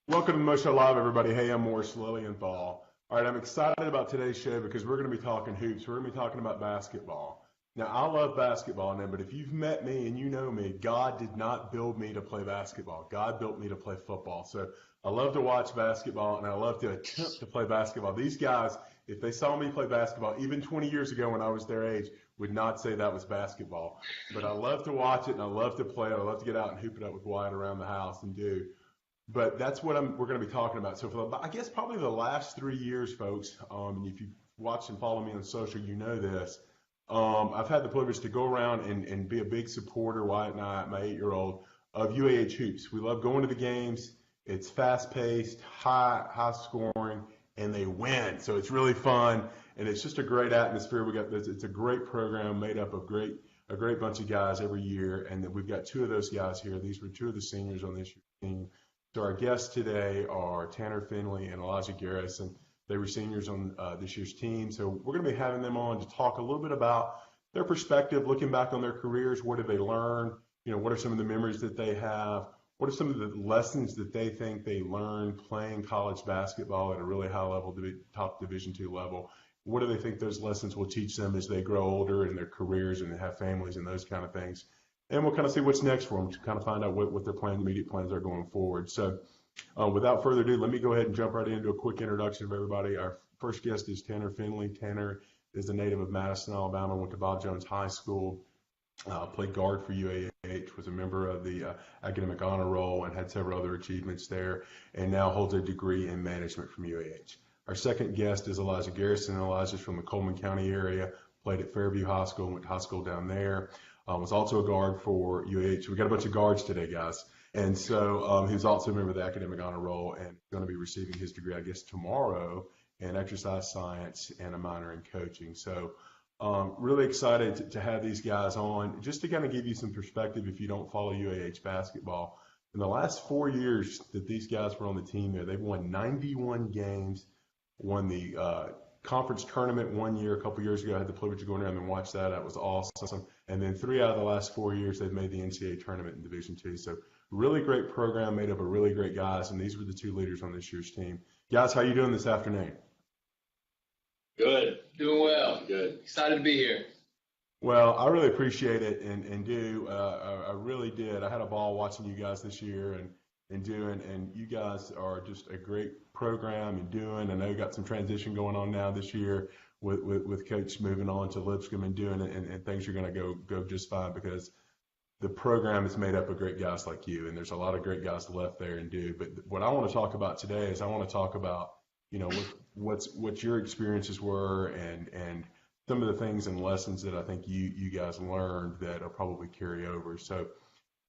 Welcome to Motion Live, everybody. Hey, I'm Morris Lilienthal. All right, I'm excited about today's show because we're going to be talking hoops. We're going to be talking about basketball. Now, I love basketball now, but if you've met me and you know me, God did not build me to play basketball. God built me to play football. So I love to watch basketball, and I love to attempt to play basketball. These guys, if they saw me play basketball, even 20 years ago when I was their age, would not say that was basketball. But I love to watch it, and I love to play it. I love to get out and hoop it up with Wyatt around the house and do. But that's what we're going to be talking about. So for I guess probably the last 3 years, folks, and if you've watched and follow me on social, you know this. I've had the privilege to go around and be a big supporter, Wyatt and I, my 8-year-old, of UAH hoops. We love going to the games. It's fast-paced, high scoring, and they win. So it's really fun, and it's just a great atmosphere. It's a great program made up of a great bunch of guys every year, and then we've got two of those guys here. These were two of the seniors on this year's team. So our guests today are Tanner Finley and Elijah Garrison. They were seniors on this year's team. So we're going to be having them on to talk a little bit about their perspective, looking back on their careers. What did they learn? You know, what are some of the memories that they have? What are some of the lessons that they think they learned playing college basketball at a really high level, top Division II level? What do they think those lessons will teach them as they grow older in their careers and have families and those kind of things? And we'll kind of see what's next for them to kind of find out what their plans, immediate plans are going forward. So without further ado, let me go ahead and jump right into a quick introduction of everybody. Our first guest is Tanner Finley. Tanner is a native of Madison, Alabama, went to Bob Jones High School, played guard for UAH, was a member of the academic honor roll and had several other achievements there, and now holds a degree in management from UAH. Our second guest is Elijah Garrison. Elijah's from the Cullman County area, played at Fairview High School, went to high school down there. Was also a guard for UAH. We got a bunch of guards today, guys. And so he was also a member of the academic honor roll and going to be receiving his degree, I guess, tomorrow in exercise science and a minor in coaching. So really excited to have these guys on. Just to kind of give you some perspective if you don't follow UAH basketball, in the last 4 years that these guys were on the team there, they've won 91 games, won the conference tournament 1 year, a couple years ago. I had the privilege of going around and watch that. That was awesome. And then 3 out of the last 4 years, they've made the NCAA tournament in Division II. So really great program made up of really great guys, and these were the two leaders on this year's team. Guys, how you doing this afternoon? Good. Doing well. Good. Excited to be here. Well, I really appreciate it and do. I really did. I had a ball watching you guys this year and you guys are just a great program and doing. I know you got some transition going on now this year with Coach moving on to Lipscomb and doing it, and things are going to go just fine because the program is made up of great guys like you, and there's a lot of great guys left there and do. But what I want to talk about today is I want to talk about, you know, what your experiences were and some of the things and lessons that I think you guys learned that will probably carry over. So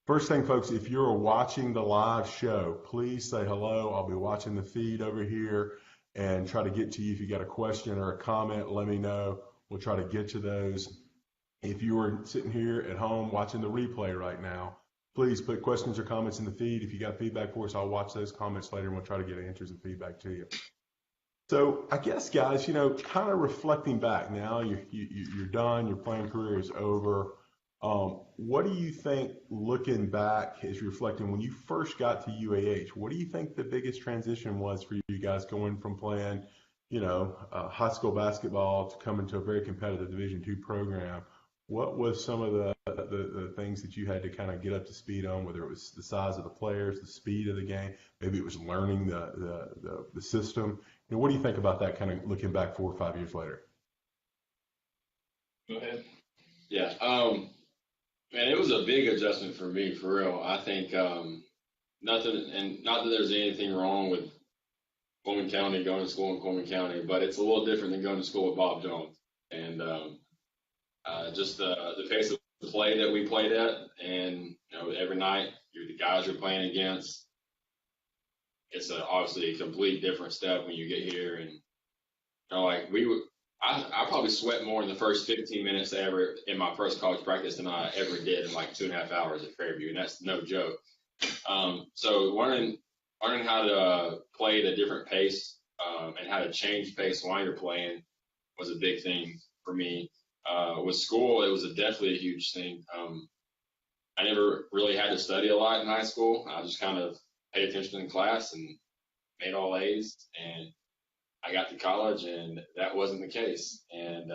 first thing, folks, if you're watching the live show, please say hello. I'll be watching the feed over here and try to get to you. If you got a question or a comment, let me know. We'll try to get to those. If you are sitting here at home watching the replay right now, please put questions or comments in the feed. If you got feedback for us, I'll watch those comments later and we'll try to get answers and feedback to you. So I guess, guys, you know, kind of reflecting back now, you're done, your playing career is over. What do you think, looking back, as you're reflecting, when you first got to UAH, what do you think the biggest transition was for you guys going from playing, you know, high school basketball to coming to a very competitive Division II program? What was some of the things that you had to kind of get up to speed on, whether it was the size of the players, the speed of the game, maybe it was learning the system? You know, what do you think about that kind of looking back 4 or 5 years later? Go ahead. Yeah. Man, it was a big adjustment for me, for real. I think not that there's anything wrong with Cullman County, going to school in Cullman County, but it's a little different than going to school with Bob Jones. And just the pace of play that we played at, and you know, every night the guys you're playing against, it's obviously a complete different step when you get here. And you know, like I probably sweat more in the first 15 minutes ever in my first college practice than I ever did in like 2.5 hours at Fairview, and that's no joke. So learning how to play at a different pace and how to change pace while you're playing was a big thing for me. With school, it was definitely a huge thing. I never really had to study a lot in high school. I just kind of paid attention in class, and made all A's, and I got to college, and that wasn't the case. And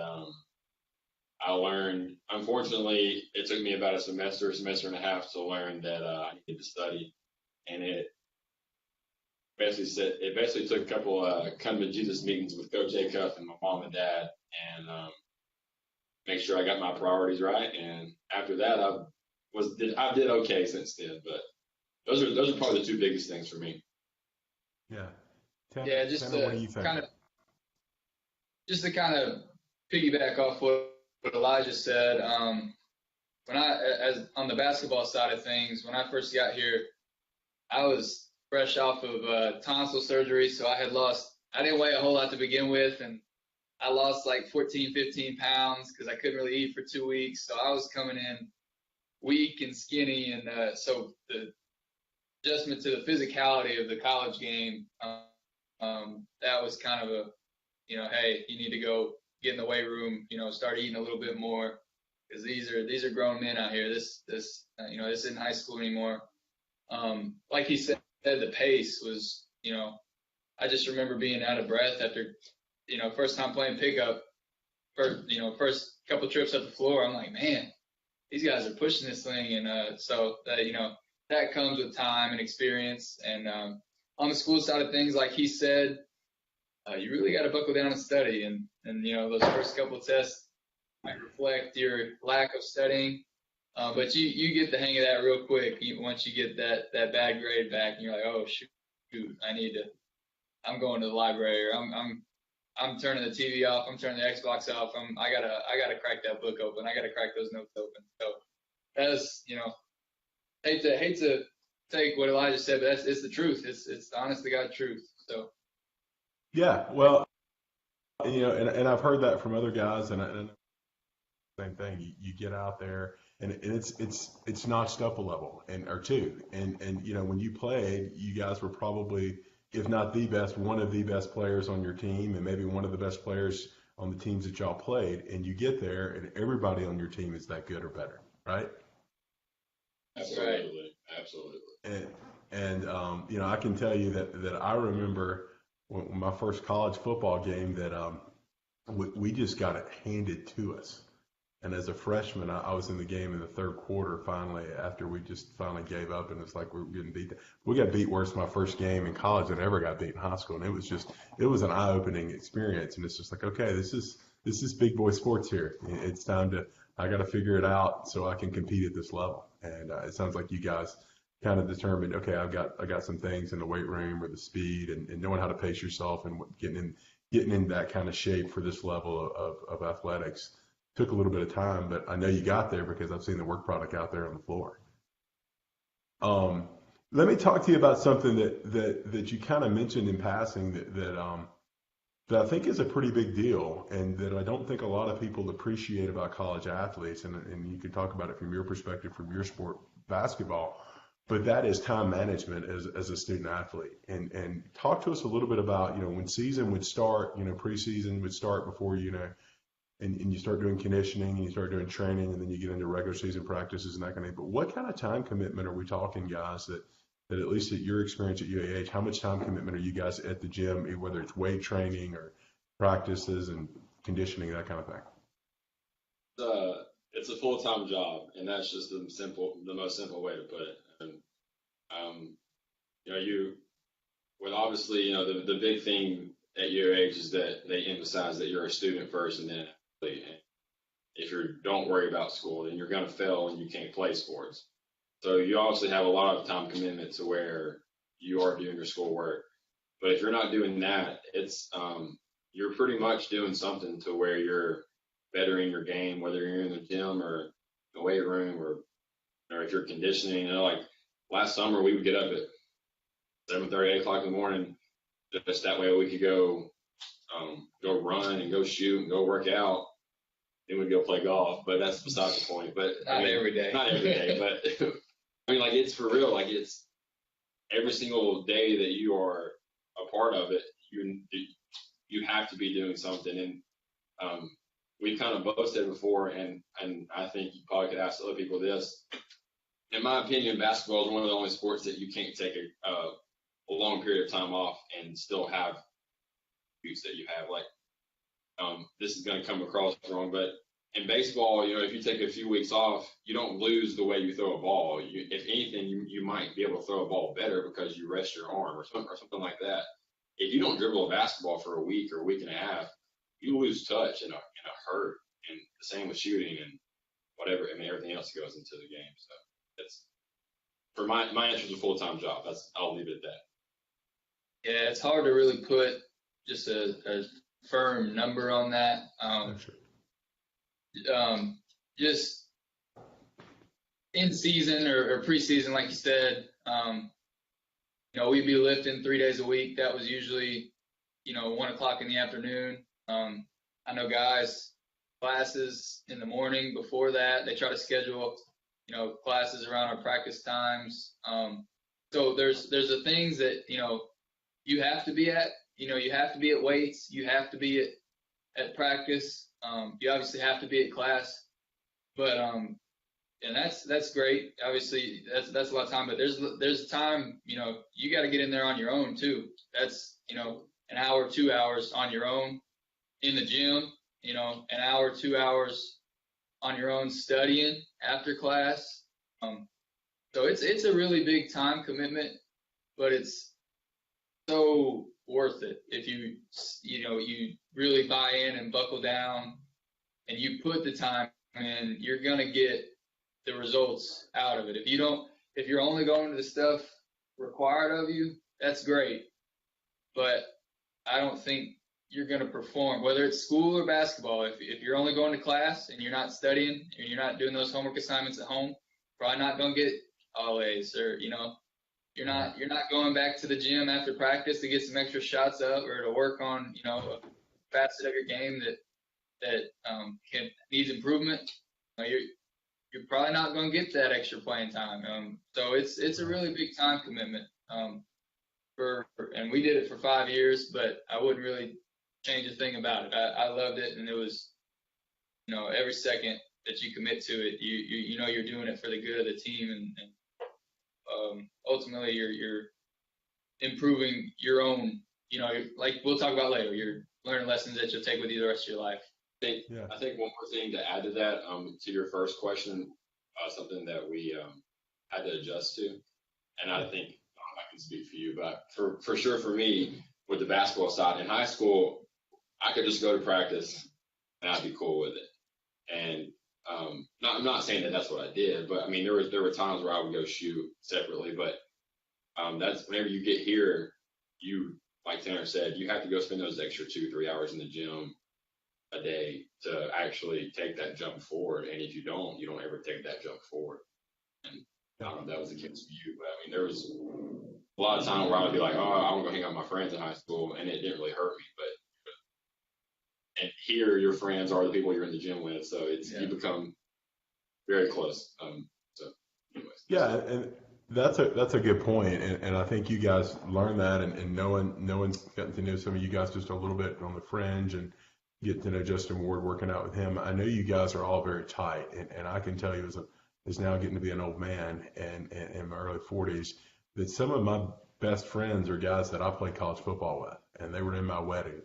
I learned, unfortunately, it took me about a semester and a half to learn that I needed to study. And it basically took a couple come to Jesus meetings with Coach Acuff and my mom and dad, and make sure I got my priorities right. And after that, I did okay since then. But those are probably the two biggest things for me. Yeah. Yeah, just Tanner, what do you think? To kind of piggyback off what Elijah said, when as on the basketball side of things, when I first got here, I was fresh off of tonsil surgery, so I didn't weigh a whole lot to begin with, and I lost like 14, 15 pounds because I couldn't really eat for 2 weeks. So I was coming in weak and skinny, and so the adjustment to the physicality of the college game, that was kind of a, hey, you need to go get in the weight room, start eating a little bit more, because these are grown men out here. This isn't high school anymore. Like he said, the pace was, I just remember being out of breath after, first time playing pickup, first couple trips up the floor. I'm like, man, these guys are pushing this thing, and so that that comes with time and experience. And on the school side of things, like he said, you really got to buckle down and study. And those first couple of tests might reflect your lack of studying, but you get the hang of that real quick once you get that bad grade back, and you're like, oh shoot, I'm going to the library, or I'm turning the TV off, I'm turning the Xbox off, I gotta crack that book open, I gotta crack those notes open. So that's hate to take what Elijah said, but it's the truth. It's the honest to God truth. So yeah, well, and I've heard that from other guys, and same thing. You get out there, and it's notched up a level or two, and when you played, you guys were probably, if not the best, one of the best players on your team, and maybe one of the best players on the teams that y'all played. And you get there, and everybody on your team is that good or better, right? Absolutely, absolutely. And I can tell you that I remember when my first college football game that we just got it handed to us. And as a freshman, I was in the game in the third quarter finally, after we just finally gave up, and it's like we were getting beat. We got beat worse my first game in college than I ever got beat in high school. And it was an eye-opening experience. And it's just like, okay, this is big boy sports here. It's time I got to figure it out so I can compete at this level. And it sounds like you guys kind of determined, okay, I got some things in the weight room, or the speed, and knowing how to pace yourself, and getting in that kind of shape for this level of athletics. Took a little bit of time, but I know you got there because I've seen the work product out there on the floor. Let me talk to you about something that you kind of mentioned in passing that I think is a pretty big deal, and that I don't think a lot of people appreciate about college athletes. And you can talk about it from your perspective, from your sport, basketball, but that is time management as a student athlete. And talk to us a little bit about, when season would start, preseason would start before, and you start doing conditioning, and you start doing training, and then you get into regular season practices and that kind of thing. But what kind of time commitment are we talking, guys, that at least at your experience at UAH, how much time commitment are you guys at the gym, whether it's weight training or practices and conditioning, that kind of thing? It's a full-time job, and that's just the most simple way to put it. And obviously, the big thing at UAH is that they emphasize that you're a student first and then an athlete. And if you don't worry about school, then you're going to fail and you can't play sports. So you obviously have a lot of time commitment to where you are doing your schoolwork. But if you're not doing that, it's you're pretty much doing something to where you're bettering your game, whether you're in the gym or the weight room, or if you're conditioning. Like last summer, we would get up at 7:30, 8 o'clock in the morning, just that way we could go run and go shoot and go work out. Then we'd go play golf, but that's beside the point. But not every day. Not every day, but it's for real. Like, it's every single day that you are a part of it. You have to be doing something. And we've kind of both said before, and I think you probably could ask other people this. In my opinion, basketball is one of the only sports that you can't take a long period of time off and still have use that you have. Like, this is going to come across wrong, but in baseball, if you take a few weeks off, you don't lose the way you throw a ball. If anything, you might be able to throw a ball better because you rest your arm or something like that. If you don't dribble a basketball for a week or a week and a half, you lose touch in a hurt. And the same with shooting and whatever. I mean, everything else goes into the game. So it's for my answer is a full-time job. I'll leave it at that. Yeah, it's hard to really put just a firm number on that. Just in season or preseason, like you said, we'd be lifting 3 days a week. That was usually, 1 o'clock in the afternoon. I know guys, classes in the morning before that, they try to schedule, classes around our practice times. So there's the things that, you have to be at, you have to be at weights, you have to be at practice. You obviously have to be at class, but, and that's great. Obviously that's a lot of time, but there's time, you got to get in there on your own too. That's, an hour, 2 hours on your own in the gym, an hour, 2 hours on your own studying after class. So it's a really big time commitment, but it's so worth it if you really buy in and buckle down and you put the time in. You're gonna get the results out of it. If you're only going to the stuff required of you, that's great, but I don't think you're going to perform, whether it's school or basketball. If you're only going to class and you're not studying and you're not doing those homework assignments at home, probably not going to get all A's, or you're not going back to the gym after practice to get some extra shots up or to work on a facet of your game that needs improvement. You're probably not going to get that extra playing time. So it's a really big time commitment. And we did it for 5 years, but I wouldn't really change a thing about it. I loved it, and it was, every second that you commit to it, you're doing it for the good of the team, and ultimately you're improving your own. Like we'll talk about later, you're learning lessons that you'll take with you the rest of your life. I think one more thing to add to that, to your first question, something that we had to adjust to, and I think I can speak for you, but for sure for me with the basketball side in high school, I could just go to practice and I'd be cool with it. And I'm not saying that that's what I did, but I mean there were times where I would go shoot separately, but that's whenever you get here, you, like Tanner said, you have to go spend those extra 2-3 hours in the gym a day to actually take that jump forward. And if you don't ever take that jump forward. And I don't know if that was the case for you, but I mean, there was a lot of time where I would be like, oh, I'm going to hang out with my friends in high school, and it didn't really hurt me. And here, your friends are the people you're in the gym with, so you become very close. So, anyways. Yeah, and that's a good point, and I think you guys learned that, and knowing gotten to know some of you guys just a little bit on the fringe, and get to know Justin Ward, working out with him. I know you guys are all very tight, and I can tell you as now getting to be an old man and in my early 40s, that some of my best friends are guys that I played college football with, and they were in my wedding,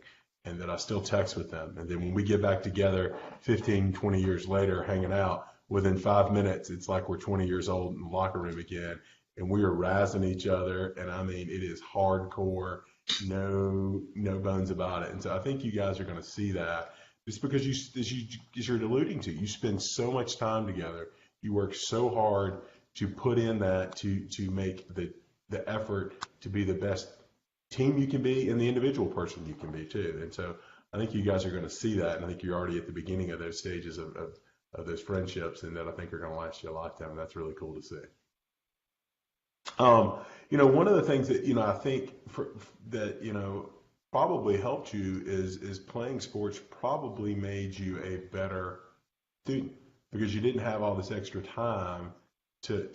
and that I still text with them. And then when we get back together 15, 20 years later, hanging out, within 5 minutes, it's like we're 20 years old in the locker room again, and we are razzing each other. And I mean, it is hardcore, no bones about it. And so I think you guys are going to see that just because as you're alluding to, you spend so much time together. You work so hard to put in that to make the effort to be the best team you can be and the individual person you can be too. And so I think you guys are going to see that, and I think you're already at the beginning of those stages of those friendships, and that I think are going to last you a lifetime. That's really cool to see. One of the things that I think that probably helped you is playing sports probably made you a better student, because you didn't have all this extra time to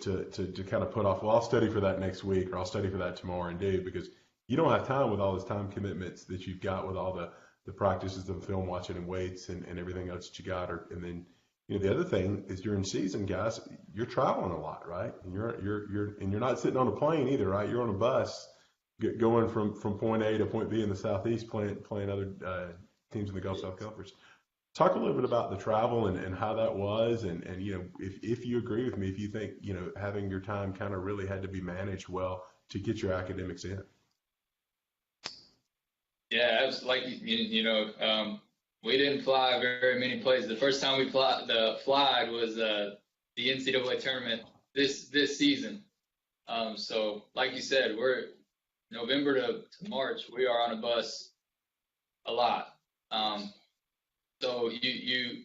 kind of put off, well, I'll study for that next week, or I'll study for that tomorrow and do, because you don't have time with all this time commitments that you've got with all the practices and film watching and weights and everything else that you got. And then, the other thing is during season, guys, you're traveling a lot, right? And you're not sitting on a plane either, right? You're on a bus going from point A to point B in the Southeast, playing other teams in the Gulf South Conference. Talk a little bit about the travel and how that was, and if you agree with me, if you think having your time kind of really had to be managed well to get your academics in. Yeah, it was like we didn't fly very many places. The first time we flied was the NCAA tournament this season. So like you said, we're November to March. We are on a bus a lot. So you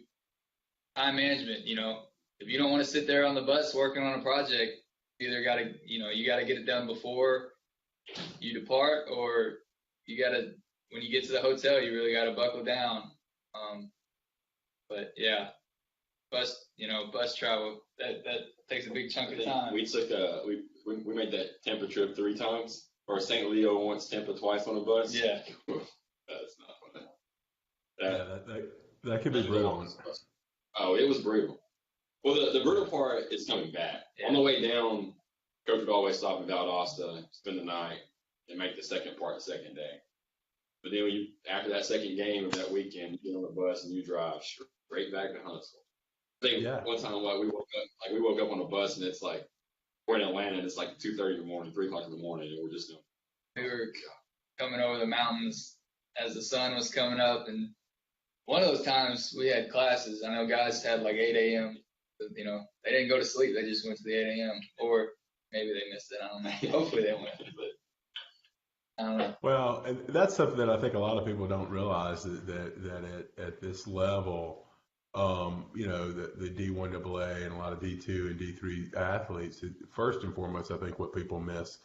time management, if you don't want to sit there on the bus working on a project, either got to, you got to get it done before you depart, or you got to, when you get to the hotel, you really got to buckle down. But yeah, bus travel, that takes a big chunk of time. We took we made that Tampa trip 3 times, or St. Leo once, Tampa twice on a bus. Yeah. That's not fun. That could be brutal. Oh, it was brutal. Well, the brutal part is coming back. Yeah. On the way down, Coach would always stop in Valdosta, spend the night, and make the second part the second day. But then after that second game of that weekend, you get on the bus and you drive straight back to Huntsville. I think one time we woke up on a bus and it's like we're in Atlanta and it's like 2:30 in the morning, 3 o'clock in the morning, and we're just doing. We were coming over the mountains as the sun was coming up, and one of those times we had classes. I know guys had like 8 a.m. They didn't go to sleep; they just went to the 8 a.m. Or maybe they missed it. I don't know. Hopefully they went, but I don't know. Well, and that's something that I think a lot of people don't realize that at this level, the D1AA and a lot of D2 and D3 athletes, first and foremost, I think what people miss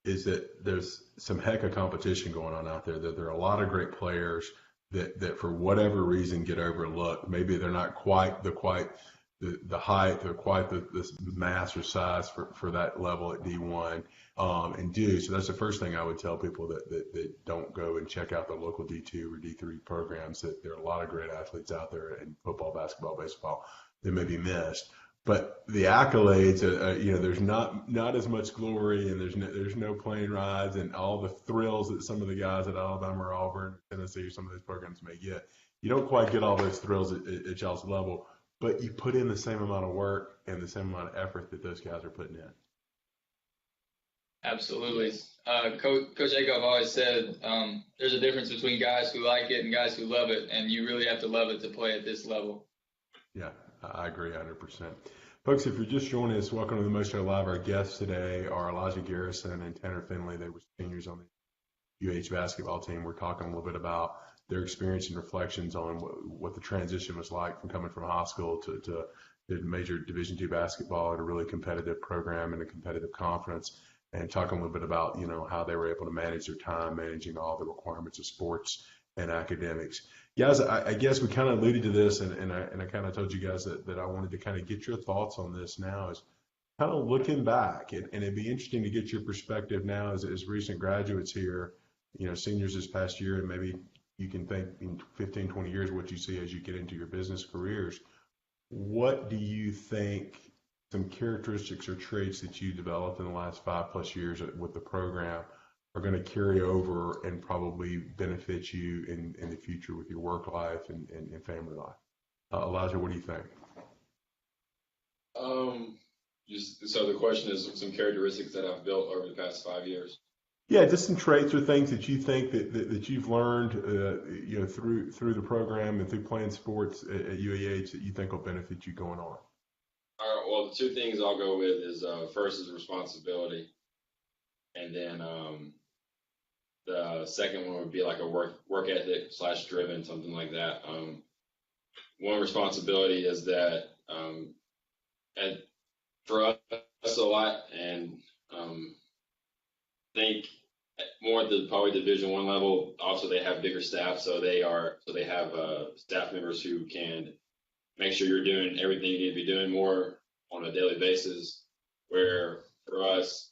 is that there's some heck of competition going on out there, that there are a lot of great players that for whatever reason get overlooked. Maybe they're not quite the height or quite the mass or size for that level at D1 and do. So that's the first thing I would tell people that don't go and check out the local D2 or D3 programs, that there are a lot of great athletes out there in football, basketball, baseball that may be missed. But the accolades, there's not as much glory, and there's no plane rides and all the thrills that some of the guys at Alabama or Auburn, Tennessee, or some of those programs may get. You don't quite get all those thrills at y'all's level, but you put in the same amount of work and the same amount of effort that those guys are putting in. Absolutely. Coach Akoff always said there's a difference between guys who like it and guys who love it, and you really have to love it to play at this level. Yeah, I agree 100%. Folks, if you're just joining us, welcome to the Most Show Live. Our guests today are Elijah Garrison and Tanner Finley. They were seniors on the UAH basketball team. We're talking a little bit about their experience and reflections on what the transition was like from coming from high school to major Division II basketball at a really competitive program and a competitive conference, and talking a little bit about, how they were able to manage their time, managing all the requirements of sports and academics. Guys, I guess we kind of alluded to this, and I kind of told you guys that I wanted to kind of get your thoughts on this now, is kind of looking back, and it'd be interesting to get your perspective now as recent graduates here, seniors this past year, and maybe you can think in 15, 20 years what you see as you get into your business careers. What do you think some characteristics or traits that you developed in the last 5+ years with the program are going to carry over and probably benefit you in the future with your work life and family life? Elijah, what do you think? So the question is some characteristics that I've built over the past 5 years. Yeah, just some traits or things that you think that you've learned, through the program and through playing sports at UAH that you think will benefit you going on. All right. Well, the 2 things I'll go with is first is responsibility, and then the second one would be like a work ethic / driven, something like that. One responsibility is that and for us a lot, and think more at the probably Division I level. Also, they have bigger staff, so they have staff members who can make sure you're doing everything you need to be doing more on a daily basis. Where for us,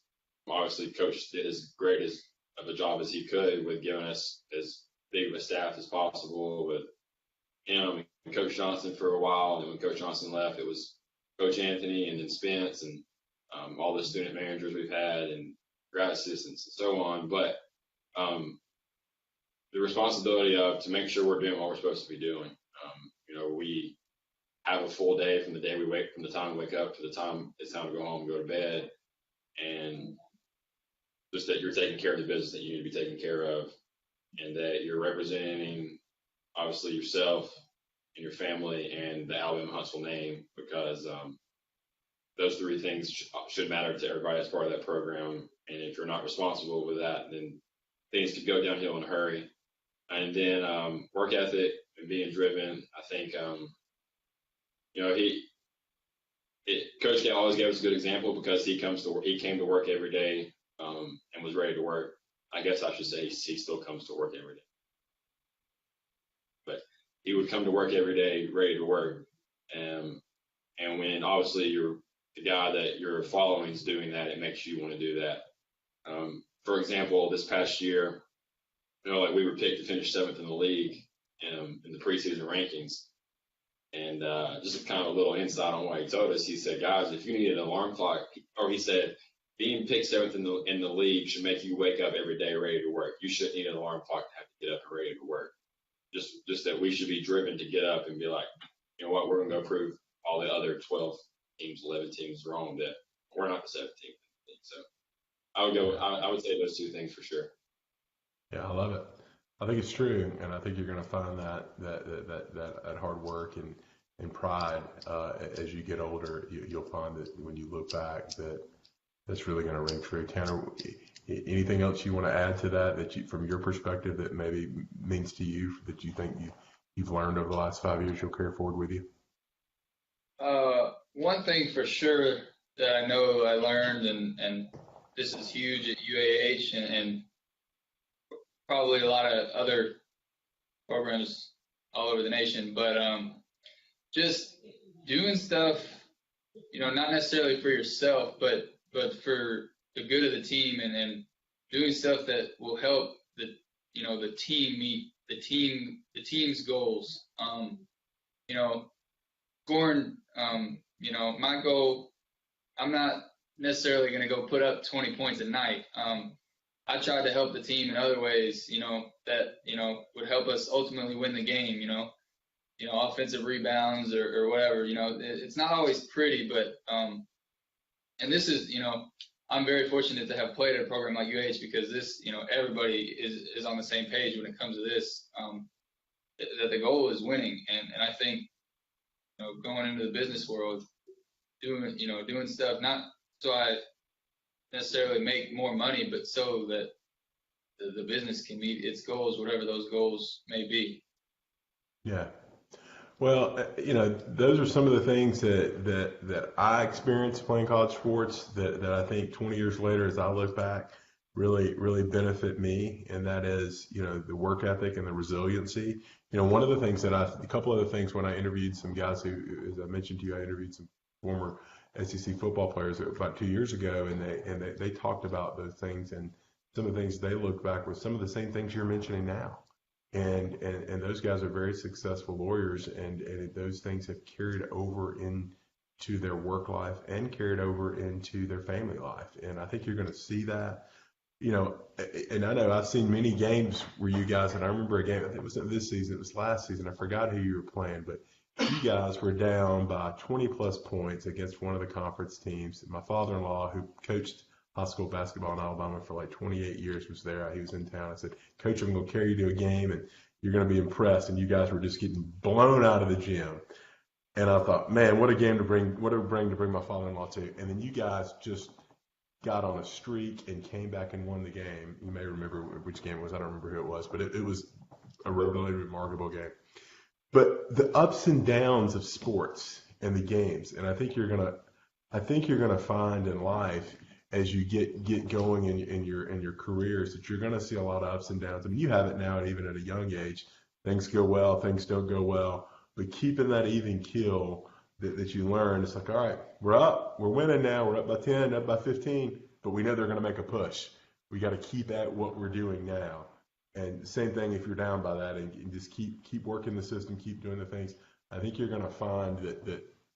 obviously, Coach did as great of a job as he could with giving us as big of a staff as possible with him and Coach Johnson for a while. And when Coach Johnson left, it was Coach Anthony and then Spence and all the student managers we've had and grad assistants, and so on. But the responsibility of to make sure we're doing what we're supposed to be doing. We have a full day from the time we wake up to the time it's time to go home and go to bed, and just that you're taking care of the business that you need to be taking care of, and that you're representing obviously yourself and your family and the Alabama Huntsville name, because those three things should matter to everybody as part of that program. And if you're not responsible with that, then things could go downhill in a hurry. And then work ethic and being driven. I think Coach K always gave us a good example, because he came to work every day and was ready to work. I guess I should say he still comes to work every day, but he would come to work every day ready to work. And when obviously you're the guy that you're following is doing that, it makes you want to do that. For example, this past year, we were picked to finish 7th in the league in the preseason rankings. And just kind of a little insight on what he told us. He said, guys, if you need an alarm clock, or he said, being picked 7th in the league should make you wake up every day ready to work. You shouldn't need an alarm clock to have to get up and ready to work. Just that we should be driven to get up and be like, you know what, we're going to go prove all the other 12 teams, 11 teams wrong, that we're not the 17th. So I would say those two things for sure. Yeah, I love it. I think it's true, and I think you're going to find that hard work and pride as you get older. You'll find that when you look back, that's really going to ring true. Tanner, anything else you want to add to that from your perspective, that maybe means to you, that you think you've learned over the last 5 years you'll carry forward with you? One thing for sure that I know I learned, and this is huge at UAH and probably a lot of other programs all over the nation, but just doing stuff, not necessarily for yourself, but for the good of the team, and doing stuff that will help the team meet the team's goals. Scoring, my goal, I'm not necessarily going to go put up 20 points a night. I tried to help the team in other ways, that, would help us ultimately win the game, offensive rebounds or whatever. It's not always pretty, but and this is, I'm very fortunate to have played at a program like UAH, because this, everybody is on the same page when it comes to this, that the goal is winning. And I think, going into the business world, doing stuff, not so I necessarily make more money, but so that the business can meet its goals, whatever those goals may be. Yeah. Well, those are some of the things that I experienced playing college sports that I think 20 years later, as I look back, really benefit me. And that is, the work ethic and the resiliency. One of the things a couple of the things when I interviewed some guys who, as I mentioned to you, I interviewed some former SEC football players about 2 years ago, and they talked about those things, and some of the things they look back with some of the same things you're mentioning now. And those guys are very successful lawyers, and those things have carried over into their work life and carried over into their family life. And I think you're going to see that, and I know I've seen many games where you guys, and I remember a game, I think it was this season, it was last season, I forgot who you were playing, but you guys were down by 20 plus points against one of the conference teams. My father-in-law, who coached high school basketball in Alabama for like 28 years, was there. He was in town. I said, Coach, I'm going to carry you to a game, and you're going to be impressed. And you guys were just getting blown out of the gym. And I thought, man, what a game to bring my father-in-law to. And then you guys just got on a streak and came back and won the game. You may remember which game it was. I don't remember who it was, but it was a really remarkable game. But the ups and downs of sports and the games, and I think you're gonna find in life, as you get going in your careers, that you're gonna see a lot of ups and downs. I mean, you have it now, even at a young age. Things go well, things don't go well, but keeping that even keel that you learn, it's like, all right, we're up, we're winning now, we're up by 10, up by 15, but we know they're gonna make a push. We got to keep at what we're doing now. And same thing if you're down by that, and just keep working the system, keep doing the things. I think you're going to find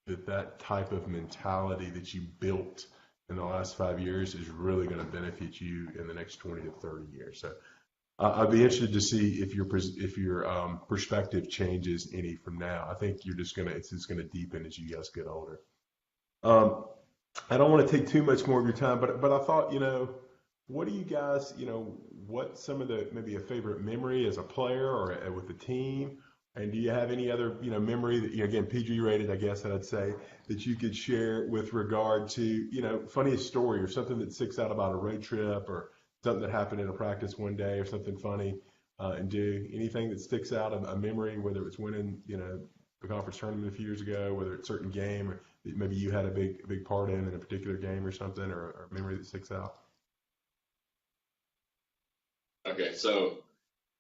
that type of mentality that you built in the last 5 years is really going to benefit you in the next 20 to 30 years. So I'd be interested to see if your perspective changes any from now. I think it's just going to deepen as you guys get older. I don't want to take too much more of your time, but I thought, what do you guys, what some of maybe a favorite memory as a player or with the team? And do you have any other, memory that, again, PG rated, I guess I'd say, that you could share with regard to, funniest story or something that sticks out about a road trip or something that happened in a practice one day or something funny, and do anything that sticks out, a memory, whether it's winning, the conference tournament a few years ago, whether it's a certain game or maybe you had a big part in a particular game or something, or a memory that sticks out. Okay, so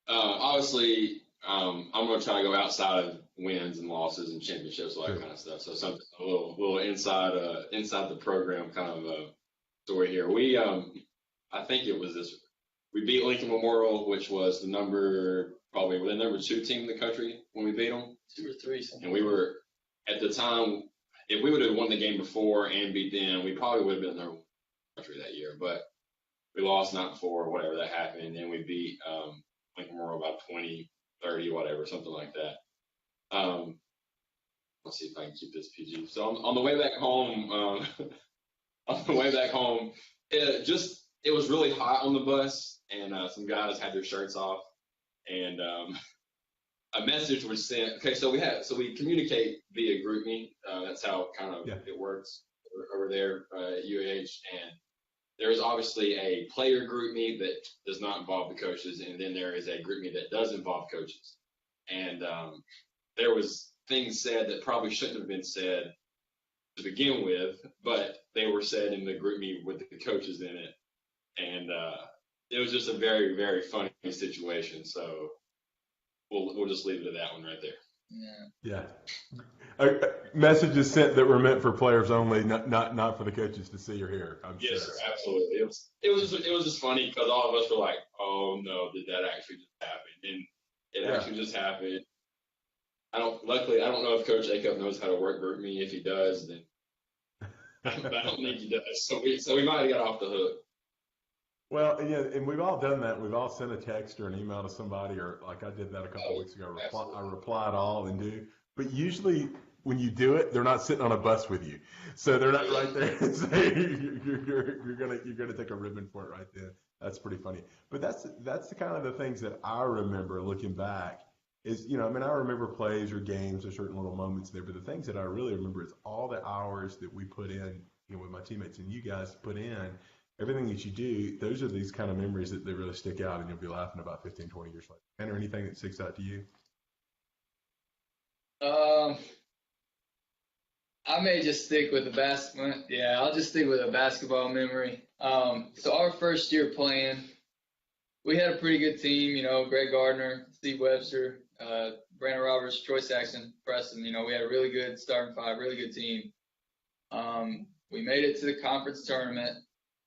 obviously I'm going to try to go outside of wins and losses and championships, all that kind of stuff. So something a little inside the program kind of story here. I think it was this. We beat Lincoln Memorial, which was probably the number 2 team in the country when we beat them. 2 or 3. And we were at the time. If we would have won the game before and beat them, we probably would have been number 1 in the country that year. But we lost night before, whatever that happened, and we beat Lincoln Memorial about 20, 30, whatever, something like that. Let's see if I can keep this PG. So on the way back home, it was really hot on the bus, and some guys had their shirts off, and a message was sent. Okay, so we communicate via GroupMe. That's how kind of it works over there at UAH, and there's obviously a player GroupMe that does not involve the coaches, and then there is a GroupMe that does involve coaches. And there was things said that probably shouldn't have been said to begin with, but they were said in the GroupMe with the coaches in it, and it was just a very, very funny situation. So we'll just leave it at that one right there. Yeah. Messages sent that were meant for players only, not for the coaches to see or hear. Yes, sir, absolutely. It was just funny because all of us were like, "Oh no, did that actually just happen?" And it actually just happened. Luckily, I don't know if Coach Acup knows how to work GroupMe. If he does, then I don't think he does. So we might have got off the hook. Well, and we've all done that. We've all sent a text or an email to somebody, or like I did that a couple of weeks ago. I replied all and do. But usually when you do it, they're not sitting on a bus with you, so they're not right there and saying you're gonna take a ribbon for it right then. That's pretty funny. But that's the kind of the things that I remember looking back. Is I remember plays or games or certain little moments there, but the things that I really remember is all the hours that we put in, with my teammates and you guys put in. Everything that you do, those are these kind of memories that they really stick out, and you'll be laughing about 15, 20 years later. And or anything that sticks out to you? I may just stick with the basketball. Yeah, I'll just stick with a basketball memory. So our first year playing, we had a pretty good team. Greg Gardner, Steve Webster, Brandon Roberts, Troy Saxon, Preston. We had a really good starting 5, really good team. We made it to the conference tournament.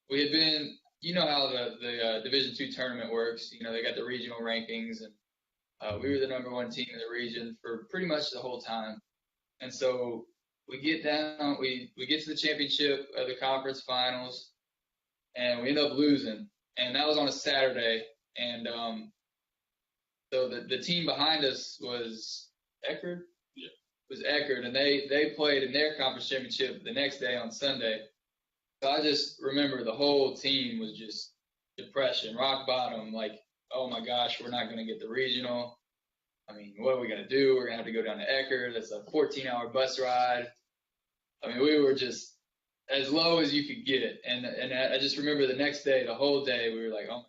We had been, how the Division II tournament works. They got the regional rankings, and we were the number 1 team in the region for pretty much the whole time. And so we get down, we get to the championship of the conference finals, and we end up losing. And that was on a Saturday. And so the team behind us was Eckerd. Yeah. It was Eckerd, and they played in their conference championship the next day on Sunday. So I just remember the whole team was just depression, rock bottom, like, oh my gosh, we're not going to get the regional. What are we going to do? We're going to have to go down to Eckerd. That's a 14-hour bus ride. We were just as low as you could get. And I just remember the next day, the whole day, we were like, oh,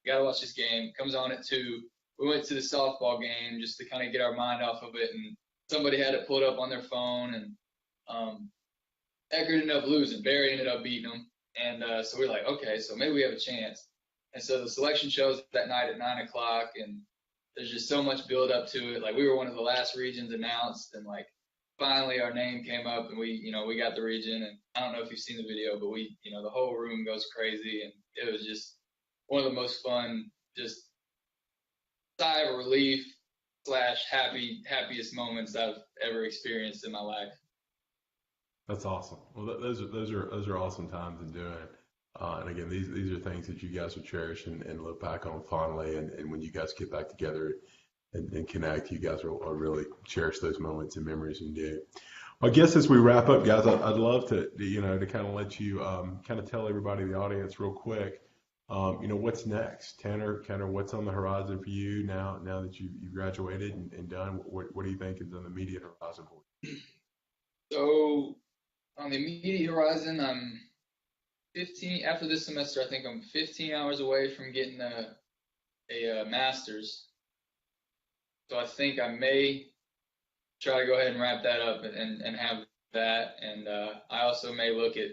we got to watch this game. It comes on at 2. We went to the softball game just to kind of get our mind off of it. And somebody had it pulled up on their phone, and Eckerd ended up losing. Barry ended up beating them. And so we're like, okay, so maybe we have a chance. And so the selection shows that night at 9 o'clock, and there's just so much build up to it. Like, we were one of the last regions announced, and like finally our name came up, and we got the region. And I don't know if you've seen the video, but the whole room goes crazy, and it was just one of the most fun, just sigh of relief / happiest moments I've ever experienced in my life. That's awesome. Well, those are awesome times in doing it. And again, these are things that you guys will cherish and look back on fondly. And when you guys get back together and connect, you guys will really cherish those moments and memories and do. I guess as we wrap up, guys, I'd love to kind of let you kind of tell everybody, the audience, real quick, what's next, Tanner. What's on the horizon for you now that you graduated and done? What do you think is on the immediate horizon for you? So on the immediate horizon, I'm 15 after this semester. I think I'm 15 hours away from getting a master's. So I think I may try to go ahead and wrap that up and have that. And I also may look at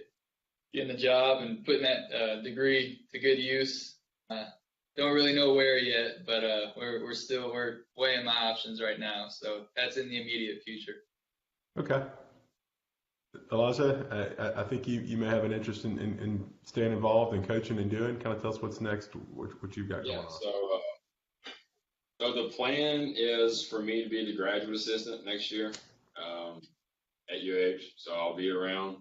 getting a job and putting that degree to good use. Don't really know where yet, but we're weighing my options right now. So that's in the immediate future. Okay. Elijah, I think you may have an interest in staying involved and coaching and doing. Kind of tell us what's next, what you've got going on. So the plan is for me to be the graduate assistant next year at UAH. So I'll be around.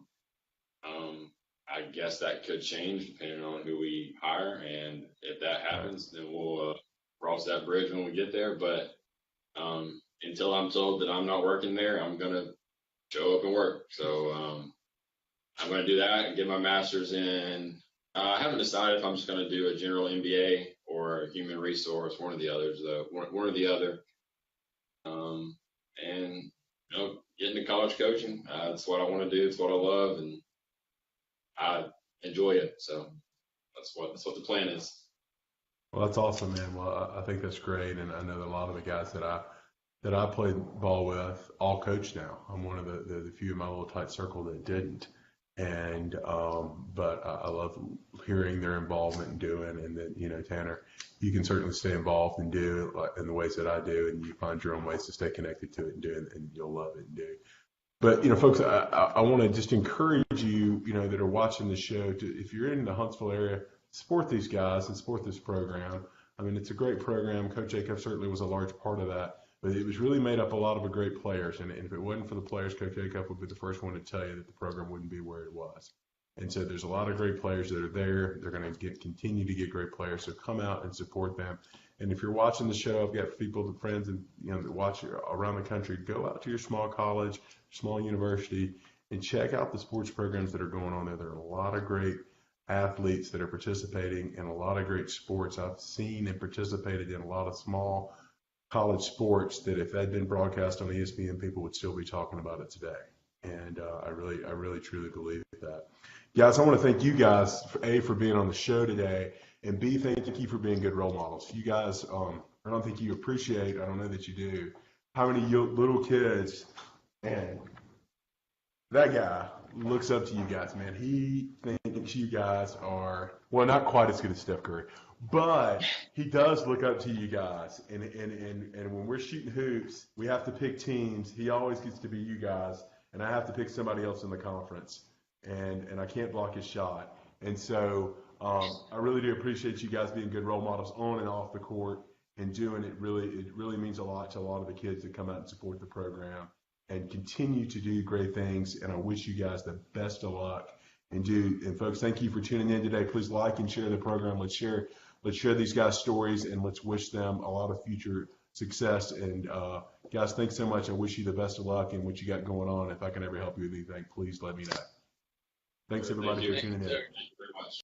I guess that could change depending on who we hire, and if that happens, then we'll cross that bridge when we get there. But until I'm told that I'm not working there, I'm gonna show up and work. So I'm gonna do that and get my master's in. I haven't decided if I'm just gonna do a general MBA or a human resource, one or the others, though. One or the other. And get into college coaching. That's what I want to do. It's what I love, and I enjoy it. So that's what the plan is. Well, that's awesome, man. Well, I think that's great, and I know that a lot of the guys that I played ball with all coach now. I'm one of the few in my little tight circle that didn't, and but I love hearing their involvement in doing, and that Tanner, you can certainly stay involved and do it in the ways that I do, and you find your own ways to stay connected to it and do it, and you'll love it and do. But folks, I want to just encourage you, that are watching the show, to, if you're in the Huntsville area, support these guys and support this program. I mean, it's a great program. Coach Jacob certainly was a large part of that, but it was really made up a lot of great players. And if it wasn't for the players, Coach Jacob would be the first one to tell you that the program wouldn't be where it was. And so there's a lot of great players that are there. They're going to continue to get great players. So come out and support them. And if you're watching the show, I've got people, friends, and that watch around the country. Go out to your small college, small university, and check out the sports programs that are going on there. There are a lot of great athletes that are participating in a lot of great sports. I've seen and participated in a lot of small college sports that if that had been broadcast on ESPN, people would still be talking about it today. And I really truly believe that. Guys, I want to thank you guys, for being on the show today, and B, thank you for being good role models. You guys, I don't think you appreciate, I don't know that you do, how many little kids, and that guy looks up to you guys, man. He thinks you guys are, well, not quite as good as Steph Curry, but he does look up to you guys. And when we're shooting hoops, we have to pick teams. He always gets to be you guys, and I have to pick somebody else in the conference. And I can't block his shot. And so I really do appreciate you guys being good role models on and off the court and doing it. It really means a lot to a lot of the kids that come out and support the program and continue to do great things. And I wish you guys the best of luck. And folks, thank you for tuning in today. Please like and share the program. Let's share these guys' stories, and let's wish them a lot of future success. And guys, thanks so much. I wish you the best of luck in what you got going on. If I can ever help you with anything, please let me know. Thanks, everybody, for tuning in. Thank you very much.